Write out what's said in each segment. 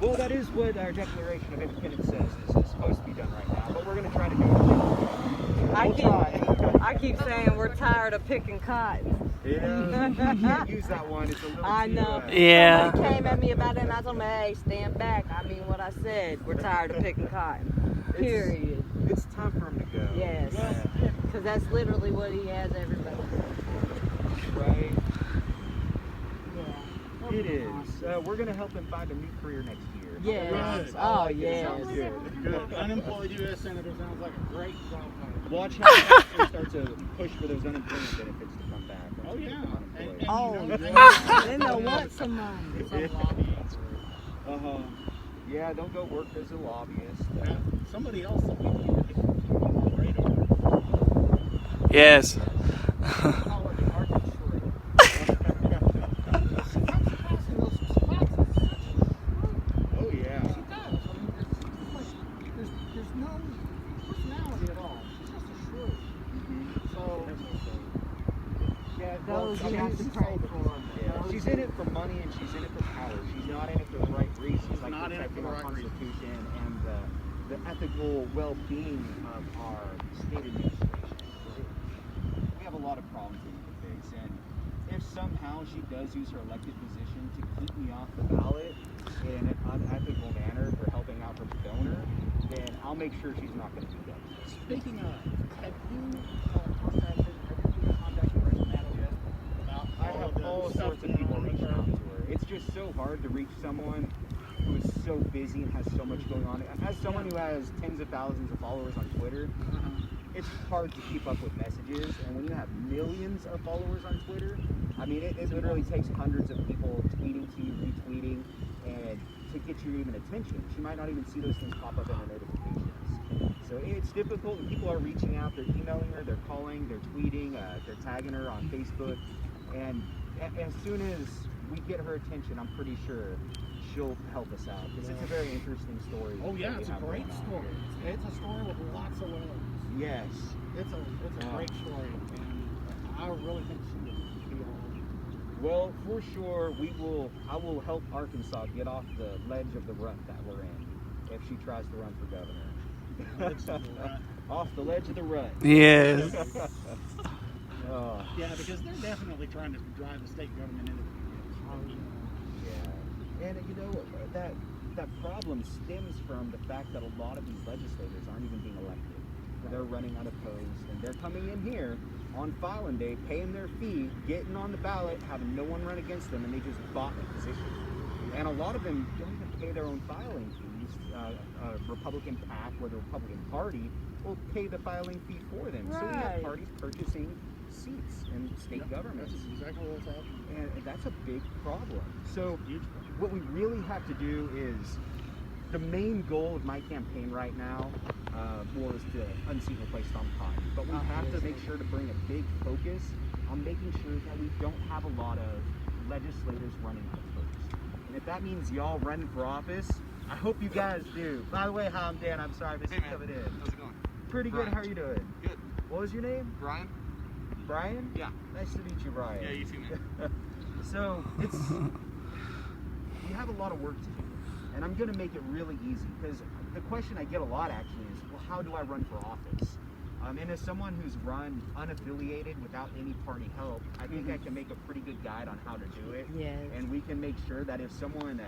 Well, that is what our Declaration of Independence says is supposed to be done right now, but we're going to try to do it. I keep saying we're tired of picking cotton. Yeah, you can't use that one. It's a little I too, know. Yeah. Somebody came at me about it and I told them, hey, stand back. I mean what I said. We're tired of picking cotton. Period. It's time for him to go. Yes. Because that's literally what he has everybody. Right? Yeah. It is. We're going to help him find a new career next year. Yes. Good. Oh, Yes. yes. Good. Unemployed U.S. Senator sounds like a great job. Watch how they start to push for those unemployment benefits to come back. Oh, yeah. And Oh, you know, then they'll want some money. some lobbying. Uh-huh. Yeah, don't go work as a lobbyist. Somebody else that we need to get on the radar. Yes. Call it the Arctic Shrew. Oh, yeah. She does. I mean, there's no personality at all. She's just a shrew. So, Yeah, Those well, you have to pray for. yeah, she's in it for money and she's in it for power. She's not in it for the right reasons, like not in it for protecting the our right Constitution and the ethical well-being of our state administration. We have a lot of problems we need to fix, and if somehow she does use her elected position to keep me off the ballot in an unethical manner for helping out her donor, then I'll make sure she's not going to do that. speaking of, have you contacted Rachel Maddow yet? About I have the all stuff sorts of going people on with reaching her? out to her. It's just so hard to reach someone who is so busy and has so much going on. As someone who has tens of thousands of followers on Twitter, it's hard to keep up with messages. And when you have millions of followers on Twitter, I mean, it literally takes hundreds of people tweeting to you, retweeting, and to get your even attention. She might not even see those things pop up in her notifications. So it's difficult, and people are reaching out. They're emailing her, they're calling, they're tweeting, they're tagging her on Facebook. And as soon as we get her attention, I'm pretty sure she'll help us out, because it's a very interesting story. Oh yeah, that we it's a have great going on. story. It's a story with lots of layers. Yes. It's a great story, and I really think she would be all. Well, for sure, I will help Arkansas get off the ledge of the rut that we're in if she tries to run for governor. Off the ledge of the rut. Yes. Yeah, because they're definitely trying to drive the state government into the Yeah. And you know, that problem stems from the fact that a lot of these legislators aren't even being elected. They're running unopposed, and they're coming in here on filing day, paying their fee, getting on the ballot, having no one run against them, and they just bought the position. And a lot of them don't even pay their own filing fees. A Republican PAC or the Republican Party will pay the filing fee for them. So we have Right. parties purchasing seats in state governments. That's exactly what's happening. And that's a big problem. So Huge. what we really have to do is, the main goal of my campaign right now was to unseat and replace Tom Cotton. But we have to make sure to bring a big focus on making sure that we don't have a lot of legislators running unopposed. And if that means y'all running for office, I hope you guys do. By the way, hi, I'm Dan. I'm sorry, Mr. Coming in. How's it going? Pretty good. How are you doing? Good. What was your name? Brian? Brian? Yeah. Nice to meet you, Brian. Yeah, you too, man. So we have a lot of work to do, and I'm going to make it really easy, because the question I get a lot actually is, well, how do I run for office? And as someone who's run unaffiliated without any party help, I think I can make a pretty good guide on how to do it. Yes. And we can make sure that if someone,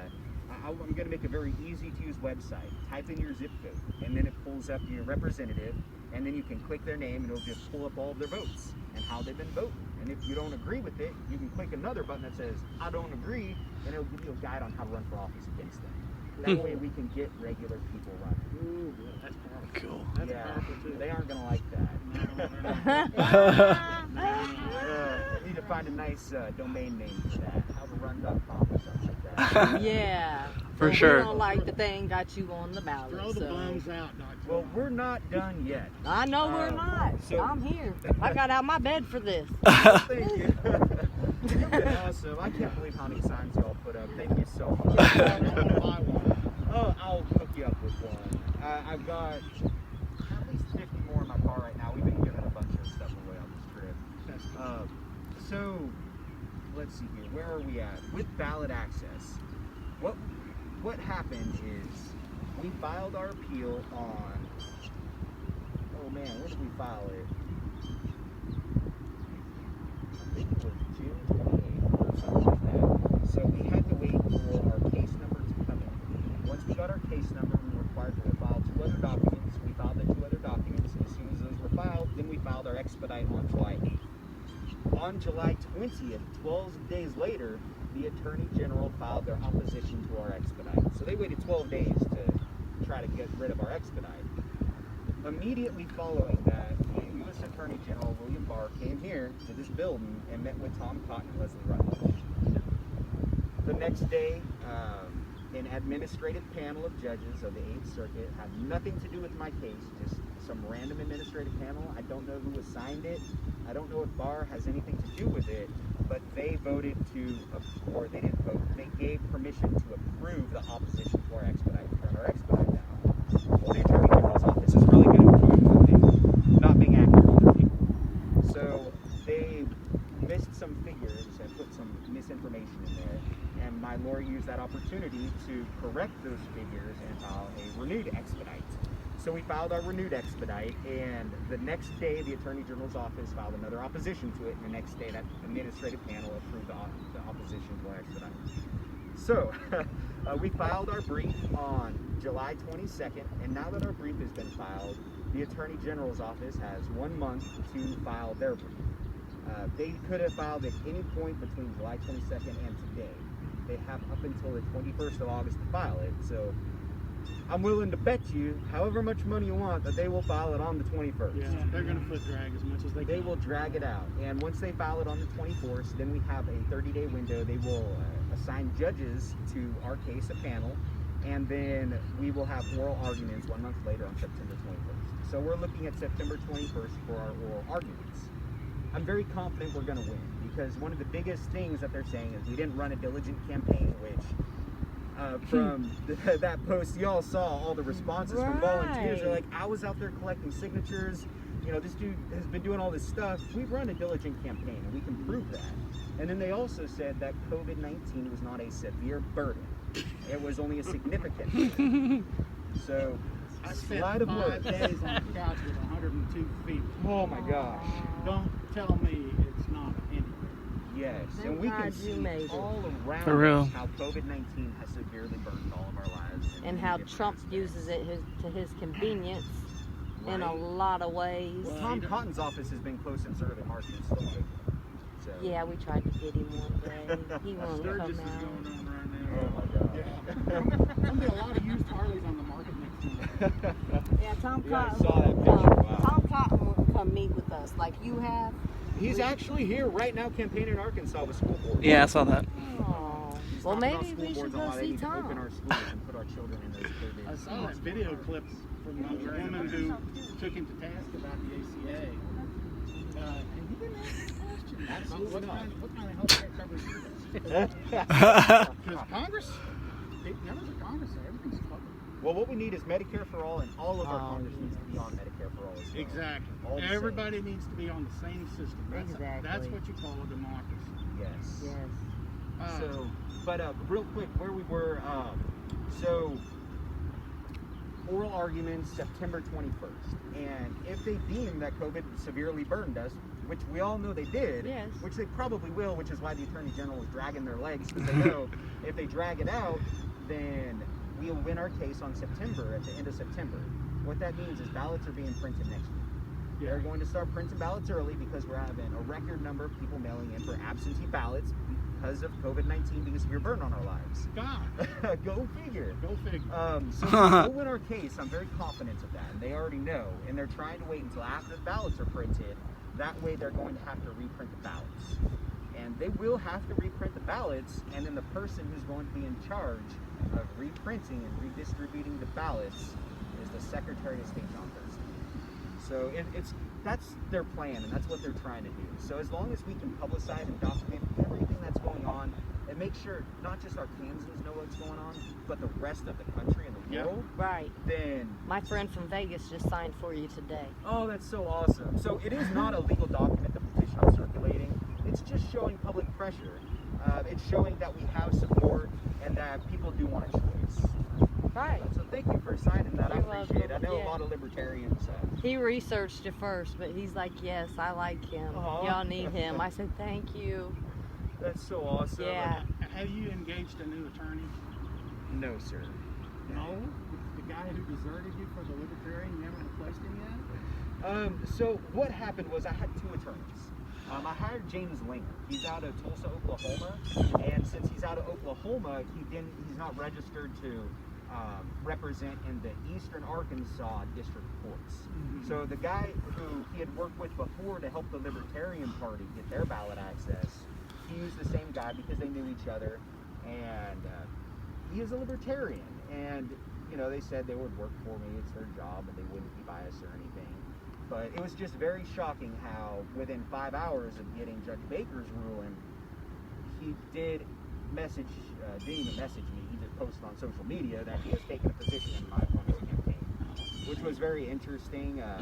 I'm going to make a very easy to use website. Type in your zip code, and then it pulls up your representative, and then you can click their name, and it'll just pull up all of their votes and how they've been voting. And if you don't agree with it, you can click another button that says, I don't agree, and it'll give you a guide on how to run for office against them. That way we can get regular people running. Ooh, that's powerful. Cool. That's Yeah, powerful too. they aren't going to like that. Need to find a nice domain name for that. Howtorun.com or something like that. Yeah. For Well, sure. We don't like the thing got you on the ballot. Throw the so. bums out, Dr. Well, we're not done yet. I know we're not. so- I'm here. I got out my bed for this. Thank you. You've been awesome. I can't believe how many signs y'all put up. Thank you so much. Oh, I'll hook you up with one. I've got at least 50 more in my car right now. We've been giving a bunch of stuff away on this trip. So, let's see here. Where are we at? With ballot access. what happened is we filed our appeal on, oh man, when did we file it? I think it was June 28th or something like that. So we had to wait for our case number to come in. Once we got our case number, we were required to file 2 other documents. We filed the 2 other documents. As soon as those were filed, then we filed our expedite on July 8th. On July 20th, 12 days later, the Attorney General filed their opposition to our expedite. So they waited 12 days to try to get rid of our expedite. Immediately following that, the U.S. Attorney General William Barr came here to this building and met with Tom Cotton and Leslie Rutledge. The next day, an administrative panel of judges of the 8th Circuit had nothing to do with my case, just some random administrative panel. I don't know who assigned it. I don't know if Barr has anything to do with it, but they voted to, or they didn't vote, they gave permission to approve the opposition to our expedite, turn our expedite down. Well, the Attorney General's office is really good at doing one thing, not being accurate on their people. So they missed some figures and put some misinformation in there, and my lawyer used that opportunity to correct those figures and file a renewed expedite. So we filed our renewed expedite, and the next day the Attorney General's office filed another opposition to it, and the next day that administrative panel approved the opposition to our expedite. So we filed our brief on July 22nd, and now that our brief has been filed, the Attorney General's office has 1 month to file their brief. They could have filed at any point between July 22nd and today. They have up until the 21st of August to file it, so I'm willing to bet you however much money you want that they will file it on the 21st. Yeah, they're going to foot drag as much as they can. They will drag it out. And once they file it on the 24th, then we have a 30-day window. They will assign judges to our case, a panel, and then we will have oral arguments 1 month later on September 21st. So we're looking at September 21st for our oral arguments. I'm very confident we're going to win, because one of the biggest things that they're saying is we didn't run a diligent campaign, which from that post, y'all saw all the responses from volunteers. They're like, I was out there collecting signatures. You know, this dude has been doing all this stuff. We've run a diligent campaign, and we can prove that. And then they also said that COVID-19 was not a severe burden. It was only a significant burden. So, I spent slide of 5 words. days on the couch with 102 feet. Oh my gosh. Don't tell me it's not a handicap. Yes, Thank and we can God you see made it. all around For real. us how COVID-19 has severely burdened all of our lives. in And many how different Trump aspects. uses it to his convenience in a Right. lot of ways. Well, Well, Tom he does- Cotton's office has been close and serve at Martin and Stone. So. Yeah, we tried to get him one day. He won't Sturgis come is going out. on right Oh now. my God. Yeah. There'll be a lot of used Harleys on the market next month. Yeah, Tom Yeah, I Cotton. saw that won't picture. come. Wow. Tom Cotton won't come meet with us like you have. He's actually here right now campaigning in Arkansas with school boards. Yeah, I saw that. Oh. He's Well, talking maybe about school we should boards and go how they see need to open Tom. our schools and put our children in those COVID. I saw that video clip from the woman who took him to task about the ACA. And he didn't ask a question. Absolutely what not. What kind of health care coverage is this? Because Congress, members of Congress, everything's covered. Well, what we need is Medicare for all, and all of our Congress needs to be on Medicare for all as well. Exactly. All the Everybody needs to be on the same system. That's Exactly. what you call a democracy. Yes. Yes. So, but real quick, where we were, so oral arguments September 21st, and if they deem that COVID severely burdened us, which we all know they did, Yes. which they probably will, which is why the Attorney General is dragging their legs, because they know if they drag it out, then we'll win our case on September, at the end of September. What that means is ballots are being printed next week. They're going to start printing ballots early because we're having a record number of people mailing in for absentee ballots because of COVID-19 being a severe burden on our lives. God, Go figure. go figure. So we'll win our case. I'm very confident of that, and they already know. And they're trying to wait until after the ballots are printed. That way, they're going to have to reprint the ballots, and they will have to reprint the ballots. And then the person who's going to be in charge of reprinting and redistributing the ballots is the Secretary of State, John Thurston. So that's their plan, and that's what they're trying to do. So as long as we can publicize and document everything that's going on, and make sure not just our Kansans know what's going on, but the rest of the country and the Yep. world, Right. then My friend from Vegas just signed for you today. oh, that's so awesome. So it is not a legal document, the petition I'm circulating. It's just showing public pressure. It's showing that we have support and that people do want a choice. Right. So thank you for signing that. I You're appreciate it. I welcome. know Yeah. a lot of libertarians. He researched it first, but he's like, yes, I like him. Aw. Y'all need him. I said, thank you. That's so awesome. Yeah. Have you engaged a new attorney? No, sir. No. The guy who deserted you for the Libertarian, you haven't replaced him yet? So what happened was I had two attorneys. I hired James Linger. He's out of Tulsa, Oklahoma, and since he's out of Oklahoma, he's not registered to represent in the Eastern Arkansas District Courts. Mm-hmm. So the guy who he had worked with before to help the Libertarian Party get their ballot access, he used the same guy because they knew each other, and he is a Libertarian. And you know, they said they would work for me. It's their job, and they wouldn't be biased or anything. But it was just very shocking how within 5 hours of getting Judge Baker's ruling, he didn't even message me. He just posted on social media that he was taking a position in my opponent's campaign, which was very interesting. A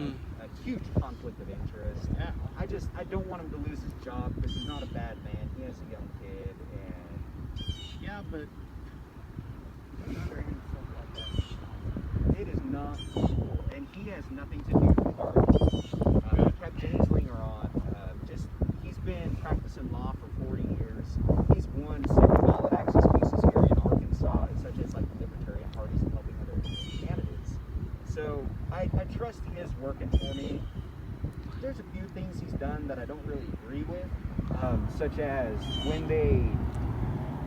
huge conflict of interest. Yeah. I don't want him to lose his job because he's not a bad man. He has a young kid, and Yeah, but it is not cool, and he has nothing to do with the party. We kept James Linger on. He's been practicing law for 40 years. He's won several ballot access cases here in Arkansas, such as like the Libertarian parties and helping other candidates. So I trust he is working for me. There's a few things he's done that I don't really agree with, such as when they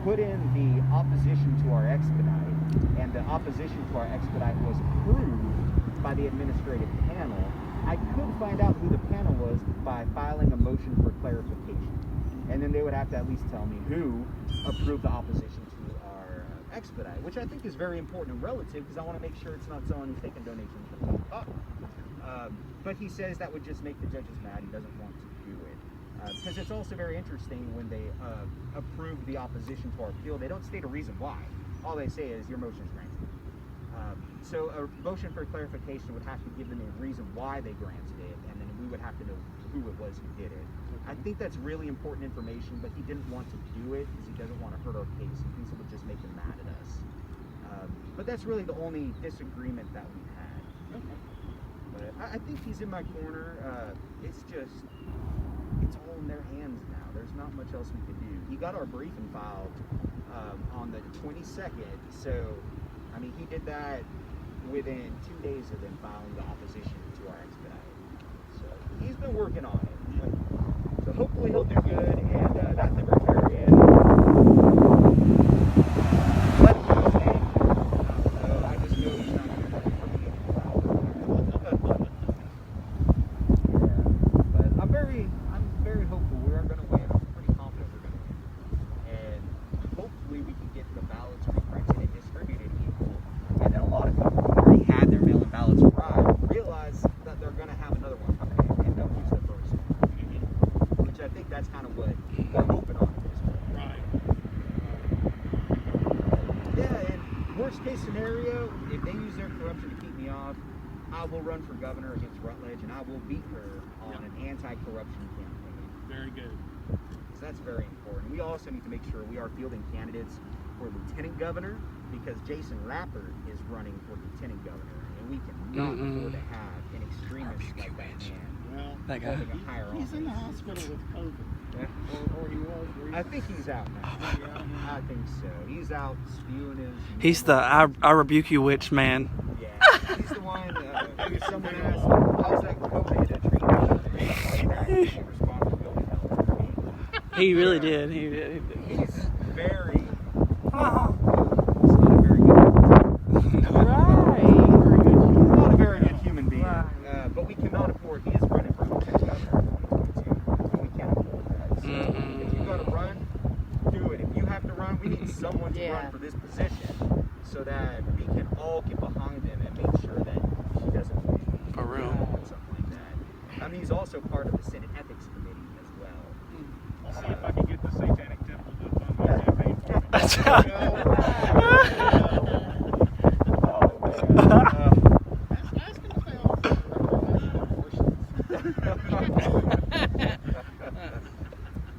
put in the opposition to our expedite, and the opposition to our expedite was approved by the administrative panel. I could find out who the panel was by filing a motion for clarification, and then they would have to at least tell me who approved the opposition to our expedite, which I think is very important and relative because I want to make sure it's not someone who's taking donations from the top. But he says that would just make the judges mad. He doesn't want to do it. Because it's also very interesting when they approve the opposition to our appeal, they don't state a reason why. All they say is your motion is granted. So a motion for clarification would have to give them a reason why they granted it, and then we would have to know who it was who did it. I think that's really important information, but he didn't want to do it because he doesn't want to hurt our case. He thinks it would just make him mad at us. But that's really the only disagreement that we've had. But I think he's in my corner. It's all in their hands now. There's not much else we could do. He got our briefing filed on the 22nd, so I mean he did that within 2 days of them filing the opposition to our expedite. So he's been working on it. So hopefully he'll do good, and that Libertarian let him go, man. I just know he's not going to for me. But I'm very hopeful we are going to win. I'm pretty confident we're going to win, and hopefully we can get the ballots reprinted and distributed equal. And then a lot of people who already had their mail-in ballots arrive realize that they're going to have another one come in and they'll use the first one. Which I think that's kind of what we're hoping on at this point. right. Yeah, and worst case scenario, if they use their corruption to keep me off, I will run for governor against Rutledge, and I will beat her on an anti-corruption campaign. Very good. So that's very important. We also need to make sure we are fielding candidates for lieutenant governor, because Jason Lappert is running for lieutenant governor, and we cannot afford to have an extremist like that man Well, That guy. holding a higher he's in the office. hospital with COVID. Yeah. Or he was. I think he's out now. I think so. He's out spewing his... He's the I rebuke you witch man. Yeah, he's the one, if someone asked, how's that COVID treatment? He responded really well. He really did. He did. He's very... He's not a very good... Right. He's not a very good human being. Right. But we cannot afford... He is running for lieutenant governor in 2022. We can't afford that. So if you got to run, do it. If you have to run, we need someone to run for this position so that we can all get behind him and make sure that he doesn't win. For real. Something like that. I mean, he's also part of the Senate Ethics Committee as well. I'll see if I can get the Satanic Temple to fund my campaign for me. That's Ask him if they also recommend abortions.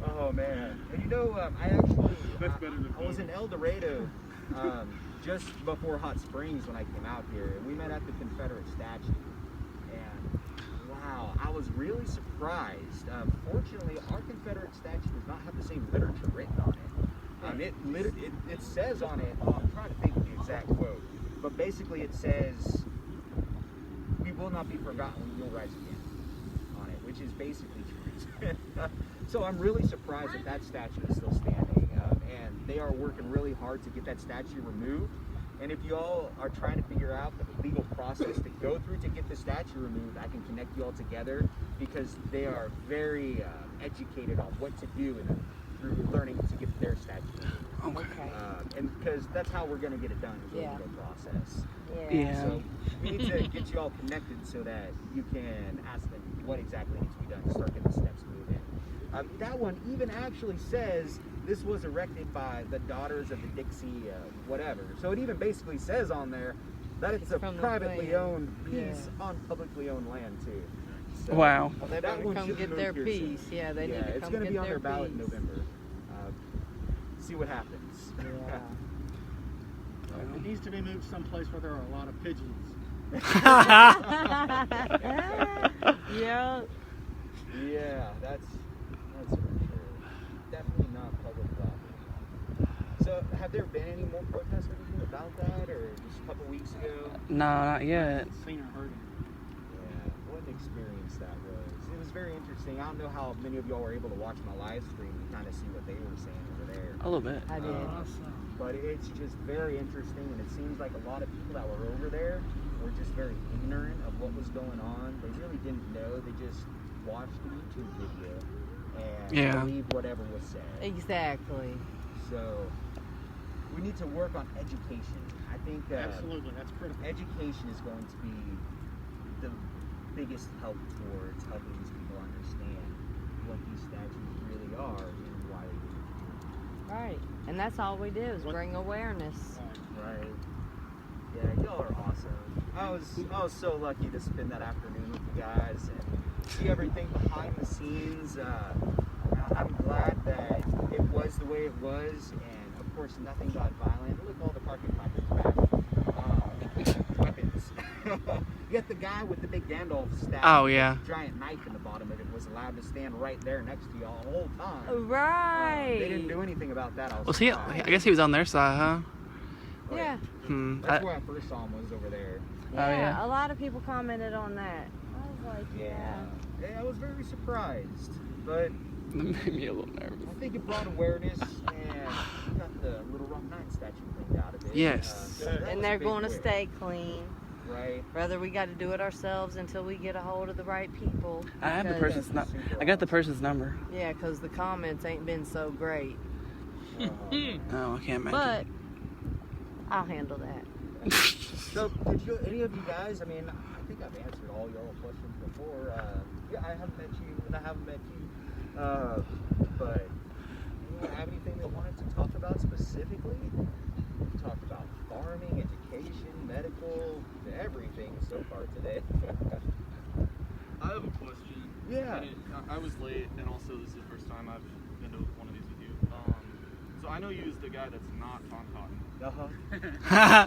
Oh man! And you know, I That's better than was in El Dorado just before Hot Springs when I came out here, and we met at the Confederate statue. And wow, I was really surprised. Fortunately, our Confederate statue does not have the same literature written on it. It says on it, I'm trying to think of the exact quote, but basically it says, "We will not be forgotten, we will rise again," on it, which is basically true. So I'm really surprised that that statue is still standing, and they are working really hard to get that statue removed. And if you all are trying to figure out the legal process to go through to get the statue removed, I can connect you all together, because they are very educated on what to do through learning to get their statue removed. Okay. And because that's how we're going to get it done, is the Yeah. legal process. Yeah. So we need to get you all connected so that you can ask them what exactly needs to be done to start getting the steps moving. That one even actually says this was erected by the Daughters of the Dixie, whatever. So it even basically says on there that it's a from the privately land. owned piece on publicly owned land too. So Wow. Well, they that better one come should get be their moved here soon. piece. Yeah, they need to it's come going to get be on their their ballot in piece. November. See what happens. Yeah. It needs to be moved someplace where there are a lot of pigeons. Yeah. Yeah, that's for sure. Definitely not public property. So, have there been any more protests or anything about that, or just a couple weeks ago? No, not yet. Seen or heard of it. Yeah, what an experience that was. It was very interesting. I don't know how many of y'all were able to watch my live stream to kind of see what they were saying over there. A little bit. I did. But it's just very interesting, and it seems like a lot of people that were over there were just very ignorant of what was going on. They really didn't know. They just watched the YouTube video and believed whatever was said. Exactly. So we need to work on education. I think Absolutely, that's critical. education is going to be the biggest help towards helping these people understand what these statues really are and why they do it. Right. And that's all we do is bring awareness. Right. Yeah, y'all are awesome. I was so lucky to spend that afternoon with you guys and see everything behind the scenes. I'm glad that it was the way it was, and of course nothing got violent. Look, all the parking placards back. Weapons. Yet the guy with the big Gandalf staff, Oh, yeah. giant knife in the bottom of it, was allowed to stand right there next to y'all the whole time. Right. They didn't do anything about that. Was he? I guess he was on their side, huh? Yeah. That's where I first saw him, was over there. Yeah. A lot of people commented on that. I was like, yeah. I was very surprised, but That made me a little nervous. I think it brought awareness, and we got the Little Rock 9 statue cleaned out of it. Yes. So that was And a they're big going to win, stay clean. right? Rather, we got to do it ourselves until we get a hold of the right people. I have the because- person's I got the person's number. Yeah, because the comments ain't been so great. Oh, I can't But imagine. I'll handle that. So, any of you guys? I mean, I think I've answered all your questions before. Yeah, I haven't met you, and I haven't met you. But anyone have anything they wanted to talk about specifically? We talked about farming, education, medical, everything so far today. I have a question. Yeah. And I was late, and also this is the first time I've been to one of these with you. So I know you as the guy that's not Tom Cotton.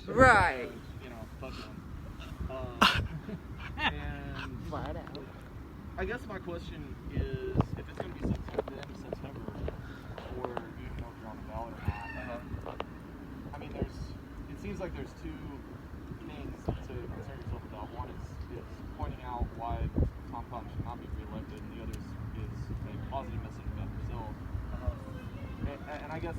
Right. You know, fuck him. And Flat out. I guess my question is, if it's going to be September, the end of September, or even know if you're on the ballot or not, I mean, it seems like there's two things to concern yourself about. One is pointing out why Tom Cotton should not be reelected, and the other is a positive message about yourself. And I guess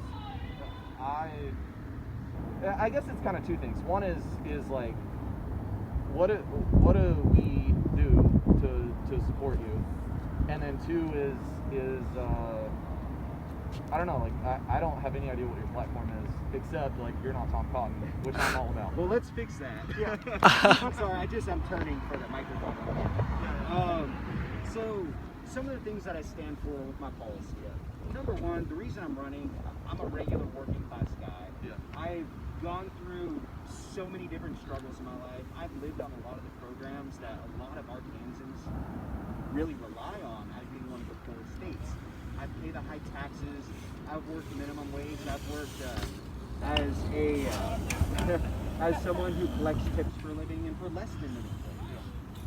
I guess it's kind of two things. One is like, what do we do to support you? And then two is I don't know, like I don't have any idea what your platform is, except like you're not Tom Cotton, which I'm all about. Well, let's fix that. Yeah. I'm sorry, I'm turning for the microphone. So, some of the things that I stand for with my policy. Number one, the reason I'm running, I'm a regular working class guy. Yeah. I've gone through so many different struggles in my life. I've lived on a lot of the programs that a lot of Arkansans really rely on as being one of the poorest states. I've paid the high taxes. I've worked minimum wage. I've worked as a as someone who collects tips for a living and for less than minimum wage.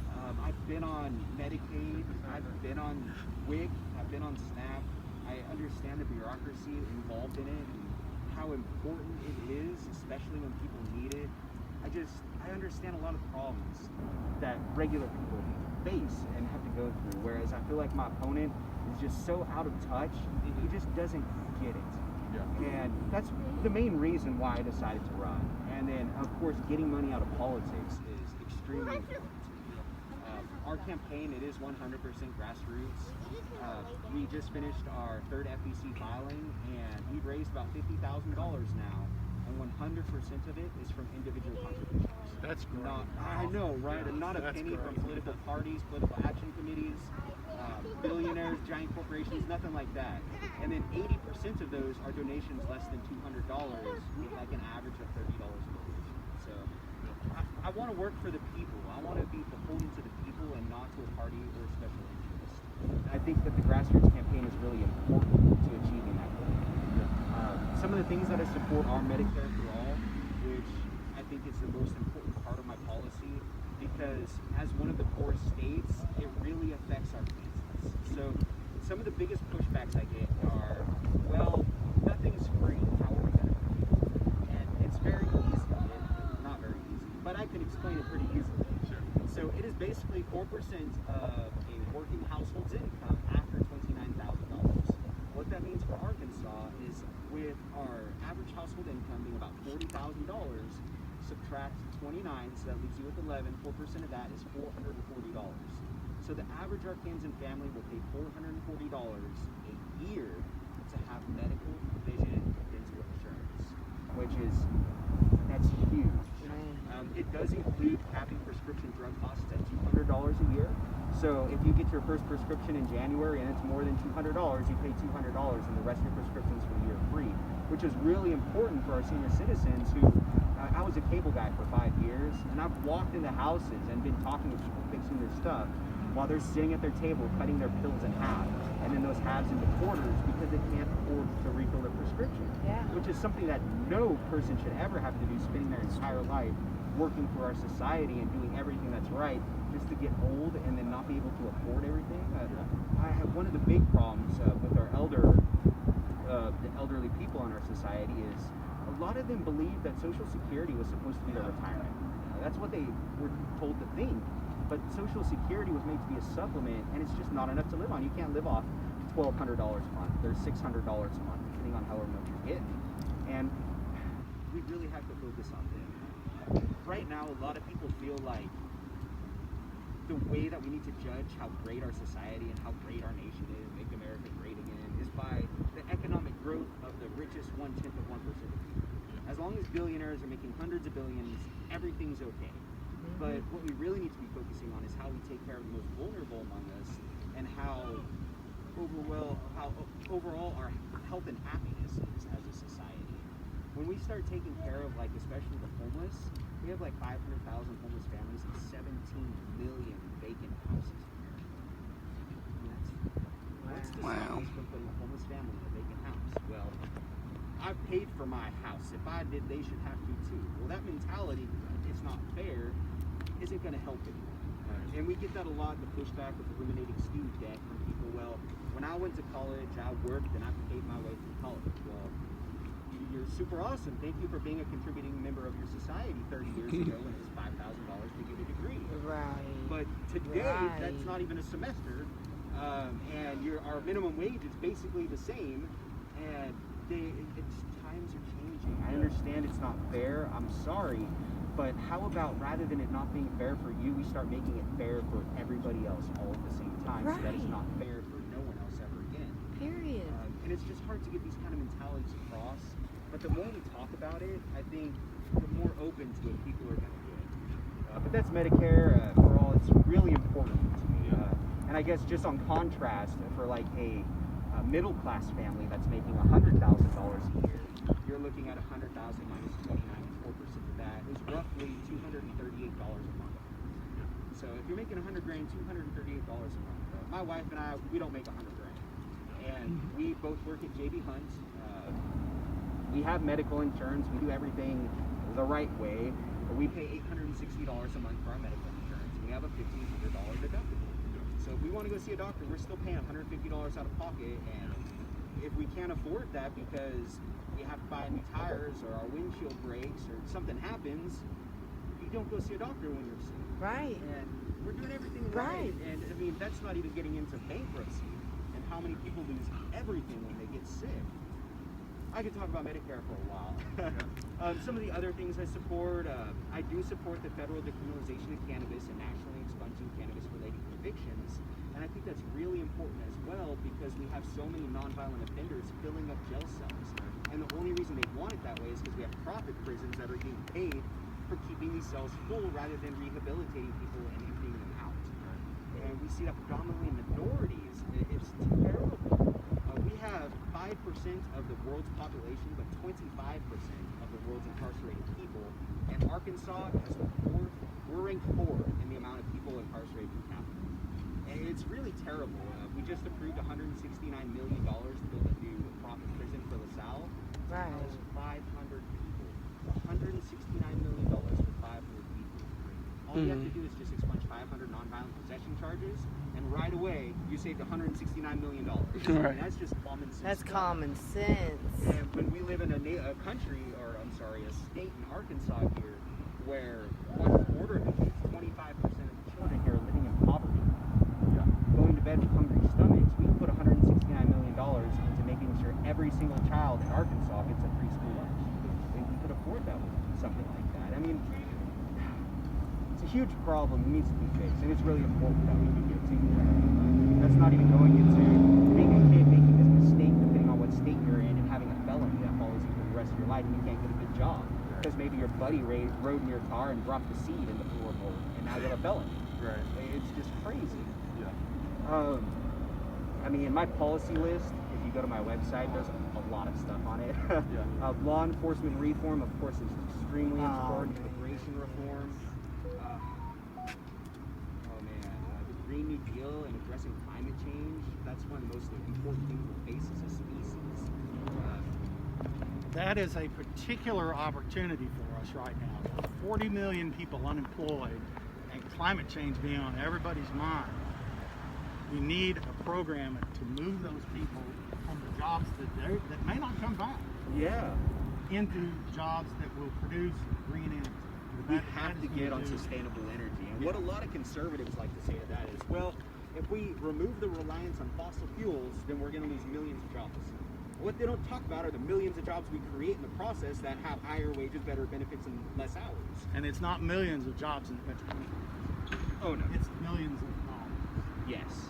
I've been on Medicaid, I've been on WIC, I've been on SNAP. I understand the bureaucracy involved in it and how important it is, especially when people need it. I understand a lot of the problems that regular people face and have to go through, whereas I feel like my opponent is just so out of touch, he just doesn't get it. And that's the main reason why I decided to run. And then, of course, getting money out of politics is extremely important. Our campaign, it is 100% grassroots. We just finished our third FEC filing, and we've raised about $50,000 now, and 100% of it is from individual contributions. That's great. I know, right? Yeah, And not a that's penny from great. political parties, political action committees, billionaires, giant corporations, nothing like that. And then 80% of those are donations less than $200 with like an average of $30 a donation. So I want to work for the people. I want to be beholden to the people and not to a party or a special interest. And I think that the grassroots campaign is really important to achieving that goal. Some of the things that I support are Medicare for All, which I think is the most important part of my policy, because as one of the poorest states, it really affects our finances. So some of the biggest pushbacks I get are, well, nothing's free, how are we going to pay? And it's very easy, not very easy, but I can explain it pretty easily. So it is basically 4% of a working household's income after $29,000. What that means for Arkansas is with our average household income being about $40,000, subtract 29, so that leaves you with 11. 4% of that is $440. So the average Arkansan family will pay $440 a year to have medical, vision, and dental insurance, which is, that's huge. It does include capping prescription drug costs at $200 a year. So if you get your first prescription in January and it's more than $200, you pay $200 and the rest of your prescriptions for the year free, which is really important for our senior citizens who, I was a cable guy for 5 years, and I've walked into houses and been talking to people fixing their stuff while they're sitting at their table cutting their pills in half, and then those halves into quarters because they can't afford to refill their prescription. Which is something that no person should ever have to do, spending their entire life working for our society and doing everything that's right just to get old and then not be able to afford everything. I have one of the big problems with our the elderly people in our society is a lot of them believe that Social Security was supposed to be their retirement. That's what they were told to think. But Social Security was made to be a supplement, and it's just not enough to live on. You can't live off $1,200 a month. There's $600 a month, depending on however much you're getting. And we really have to focus on them. Right now, a lot of people feel like the way that we need to judge how great our society and how great our nation is, make America great again, is by the economic growth of the richest 1/10 of 1% of people. As long as billionaires are making hundreds of billions, everything's okay. But what we really need to be focusing on is how we take care of the most vulnerable among us and how overall our health and happiness is as a society. When we start taking care of, like, especially the homeless, we have like 500,000 homeless families and 17 million vacant houses in America. What's the science from putting a homeless family in a vacant house? Well, I paid for my house. If I did, they should have to too. Well, that mentality, it's not fair, isn't going to help anyone. And we get that a lot, the pushback with eliminating student debt from people. Well, when I went to college, I worked and I paid my way through college. Well, you're super awesome. Thank you for being a contributing member of your society 30 years ago when it was $5,000 to get a degree. Right. But today, that's not even a semester. And our minimum wage is basically the same. And times are changing. I understand it's not fair. I'm sorry. But how about, rather than it not being fair for you, we start making it fair for everybody else all at the same time, so that it's not fair for no one else ever again. Period. And it's just hard to get these kind of mentalities across. But the more we talk about it, I think the more open to it people are going to get. But that's Medicare for all. It's really important to me. And I guess just on contrast, for like a middle class family that's making $100,000 a year, you're looking at 100,000 minus 29, 4% of that is roughly $238 a month. So if you're making $100,000, $238 a month. My wife and I, we don't make $100,000, and we both work at JB Hunt. we have medical insurance, we do everything the right way, but we pay $860 a month for our medical insurance, and we have a $1,500 deductible. So if we want to go see a doctor, we're still paying $150 out of pocket, and if we can't afford that because we have to buy new tires or our windshield breaks or something happens, you don't go see a doctor when you're sick. Right. And we're doing everything Right. And I mean, that's not even getting into bankruptcy and how many people lose everything when they get sick. I could talk about Medicare for a while. Some of the other things I support, I do support the federal decriminalization of cannabis and nationally expunging cannabis-related convictions. And I think that's really important as well because we have so many nonviolent offenders filling up jail cells. And the only reason they want it that way is because we have profit prisons that are getting paid for keeping these cells full rather than rehabilitating people and emptying them out. And we see that predominantly in minorities. It's terrible. We have 5% of the world's population, but 25% of the world's incarcerated people. And Arkansas is we're ranked 4 in the amount of people incarcerated per capita. And it's really terrible. We just approved $169 million to build a new profit prison for LaSalle. Right. That was 500 people. $169 million for 500 people. All you have to do is just expunge 500 nonviolent possession charges, and right away you saved $169 million. Right. And that's just common sense. That's stuff. common sense. And when we live in a country, or I'm sorry, a state in Arkansas here, where 1/4 of the kids, 25% of the children here are living in poverty, going to bed with hungry stomachs, we can put $169 million into making sure every single child in Arkansas gets a free school lunch. And we could afford that with something like that. I mean, it's a huge problem. It needs to be fixed, and it's really important that we can get to that. That's not even going into being a kid making this mistake, depending on what state you're in, and having a felony that follows you for the rest of your life, and you can't get a good job because maybe your buddy rode in your car and dropped the seed in the floor bowl, and now you have a felony. Right. It's just crazy. Yeah. I mean, my policy list, if you go to my website, there's a lot of stuff on it. Yeah. Law enforcement reform, of course, is extremely important. Immigration reform. The Green New Deal and addressing climate change. That's one of the most important things we'll face as a species. That is a particular opportunity for us right now. With 40 million people unemployed and climate change being on everybody's mind. We need a program to move those people from the jobs that may not come back Yeah. into jobs that will produce green energy. We That have to is get gonna on do- sustainable energy. And what a lot of conservatives like to say to that is, well, if we remove the reliance on fossil fuels, then we're going to lose millions of jobs. What they don't talk about are the millions of jobs we create in the process that have higher wages, better benefits, and less hours. And it's not millions of jobs in the petrochemical. Oh, no. It's millions of dollars. Yes.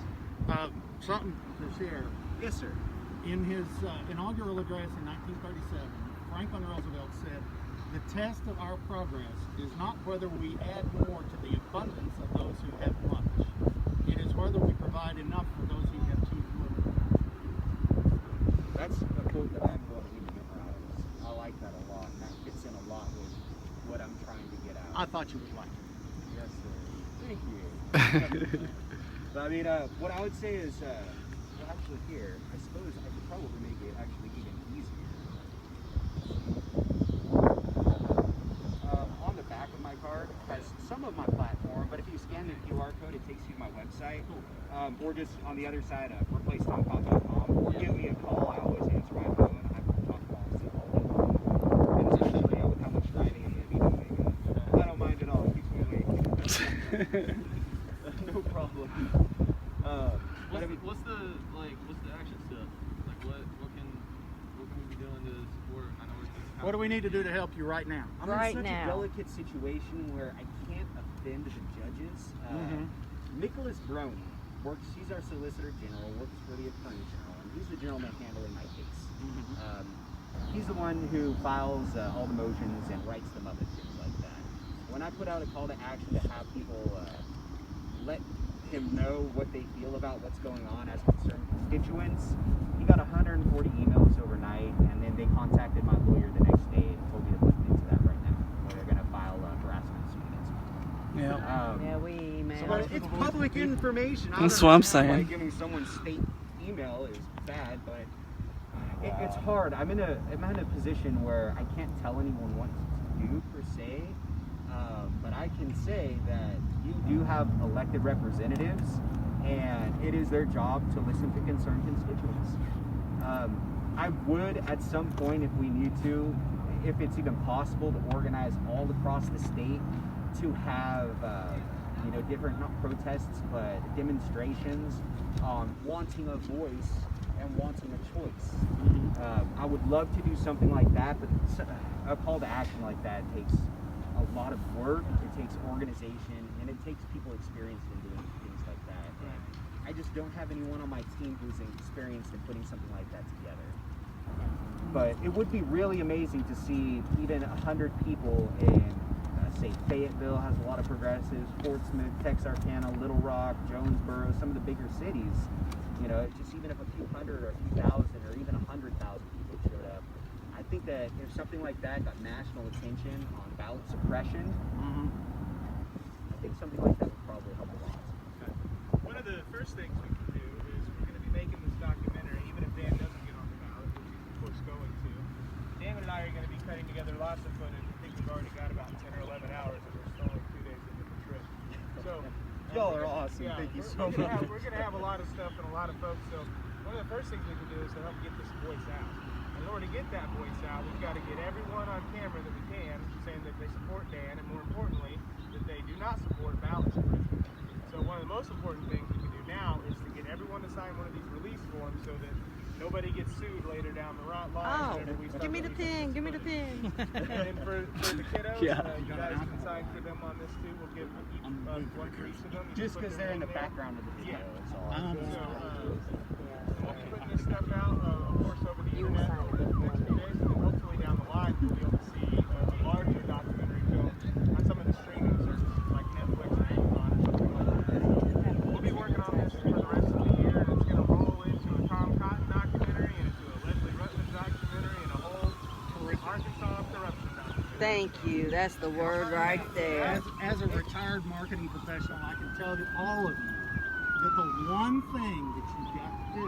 Something to share. Yes, sir. In his inaugural address in 1937, Franklin Roosevelt said, "The test of our progress is not whether we add more to the abundance of those who have much. It is whether we provide enough for those who have too little." That's a quote that I'm going to need to memorize. I like that a lot. And that fits in a lot with what I'm trying to get out. I thought you would like it. Yes, sir. Thank you. But I mean, what I would say is, well, actually here, I suppose I could probably make it actually even easier. On the back of my card has some of my platform, but if you scan the QR code, it takes you to my website. Or just on the other side, replacetomcop.com. Or give me a call. I always answer my phone. I talk policy all day long. And especially with how much driving I'm going to be doing. I don't mind at all. It keeps me awake. No problem. What's the action step? Like what can we be doing to support? I know What do we need to do to help you right now? I'm Right in such now. a delicate situation where I can't offend the judges. Nicholas Brony he's our Solicitor General, works for the Attorney General, and he's the gentleman handling my case. He's the one who files all the motions and writes them up and things like that. When I put out a call to action to have people let him know what they feel about what's going on as concerned constituents, he got 140 emails overnight, and then they contacted my lawyer the next day and told me to look into that right now, where they're going to file a harassment suit against me. Yeah. Yeah, we emailed. But it's public information. I That's what I'm understand why saying. giving someone's state email is bad, but It's hard. I'm in a position where I can't tell anyone what to do per se, but I can say that you do have elected representatives, and it is their job to listen to concerned constituents. I would, at some point, if we need to, if it's even possible, to organize all across the state to have, different, not protests, but demonstrations, wanting a voice and wanting a choice. I would love to do something like that, but a call to action like that takes a lot of work, it takes organization, and it takes people experienced in doing things like that. And I just don't have anyone on my team who's experienced in putting something like that together. But it would be really amazing to see even 100 people in, say, Fayetteville has a lot of progressives, Portsmouth, Texarkana, Little Rock, Jonesboro, some of the bigger cities. Just even if a few hundred or a few thousand or even 100,000 people showed up, I think that if something like that got national attention on ballot suppression, I think something like that would probably help a lot. One of the first things we can do is we're going to be making this documentary, even if Dan doesn't get on the ballot, which he's of course going to. Dan and I are going to be cutting together lots of footage. I think we've already got about 10 or 11 hours, and we're still only 2 days into the trip. So Y'all are awesome. yeah, Thank you so much. We're going to have a lot of stuff and a lot of folks. So one of the first things we can do is to help get this voice out. In order to get that voice out, we've got to get everyone on camera that we can saying that they support Dan, and more importantly, that they do not support ballot suppression. So one of the most important things we can do now is to get everyone to sign one of these release forms so that nobody gets sued later down the line. whenever we start Give me the releasing pin, give me the pin. And then for the kiddos, you guys can sign for them on this too. We'll give one for each of them. You Just put because their they're in the name there. background of the video, Yeah. that's all. We'll be putting this stuff out, of course, over the internet over the next few days, and then hopefully down the line we'll be able to see a larger documentary film on some of the streaming services like Netflix or Amazon or something like that. We'll be working on this for the rest of the year, and it's going to roll into a Tom Cotton documentary, and into a Leslie Rutledge documentary, and a whole Arkansas corruption documentary. Thank you. That's the word right there. As a retired marketing professional, I can tell all of you that the one thing that you've got to do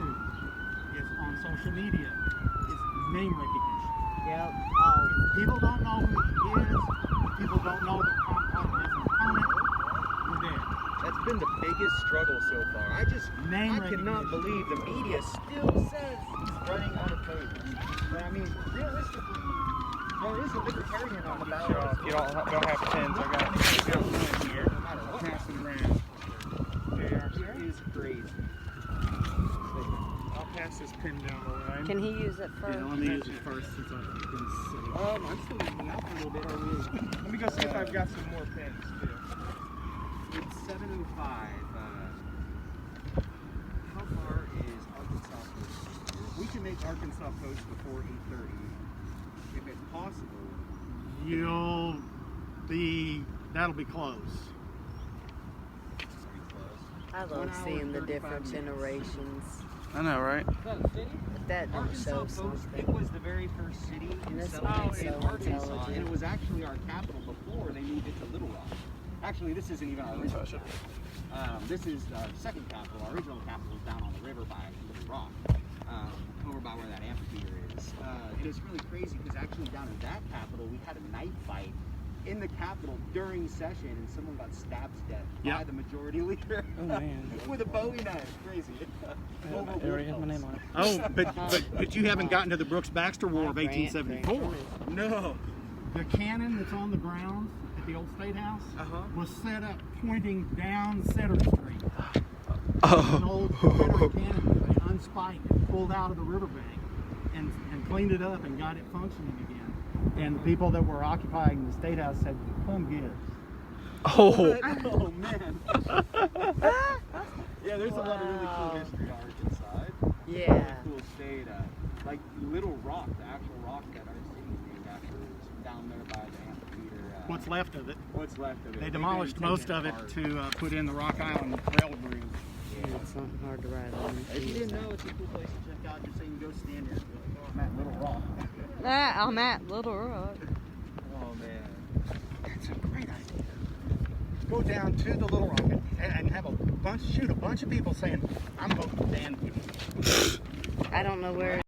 is on social media is name recognition. Yep. If people don't know who he is, if people don't know that Tom Cotton is an opponent, you're dead. That's been the biggest struggle so far. I Name cannot recognition. believe the media still says he's running unopposed. But I mean, realistically, there is a libertarian on the ballot. You don't have pens. I got one here. Pass them around. It is crazy. I'll pass this pin down the line. Can he use it first? Let me use it first since I've been sitting. I'm still moving out for a little bit. Are we? Let me go see if I've got some more pens too. It's 7:05. How far is Arkansas Post? We can make Arkansas Post before 8:30, if it's possible. That'll be close. I 1 love hour seeing and the 35 different minutes. generations. I know, right? If that don't Arkansas show Post, something. it was the very first city in This Southern is so Arkansas, intelligent. and it was actually our capital before they moved it to Little Rock. Actually, this isn't even our original capital. This is our second capital. Our original capital is down on the river by Little Rock, over by where that amphitheater is. And it's really crazy because actually down in that capital, we had a knife fight in the Capitol during session, and someone got stabbed to death by the majority leader Oh, man. with a Bowie knife. Crazy. Over It already has my Whitfield. name on it. Oh, but you haven't gotten to the Brooks-Baxter War of Grant, 1874. No. The cannon that's on the grounds at the old State House was set up pointing down Center Street. An old Confederate cannon that they unspiked and pulled out of the riverbank and cleaned it up and got it functioning again. And the people that were occupying the State House said, "Come get us." Oh. Oh man. Yeah, there's a lot of really cool history on Arkansas. Yeah. Really cool state. Like Little Rock, the actual rock that our city is named after, is down there by the amphitheater. What's left of it. What's left of it? They They've demolished been most taking of it apart. to put in the Rock Island Rail Bridge. It's something hard to write on. If you didn't know, it's a cool place to check out. Just saying, go stand here. I'm at Little Rock. I'm at Little Rock. Oh man. That's a great idea. Go down to the Little Rock and have shoot a bunch of people saying, "I'm voting for Dan." I don't know where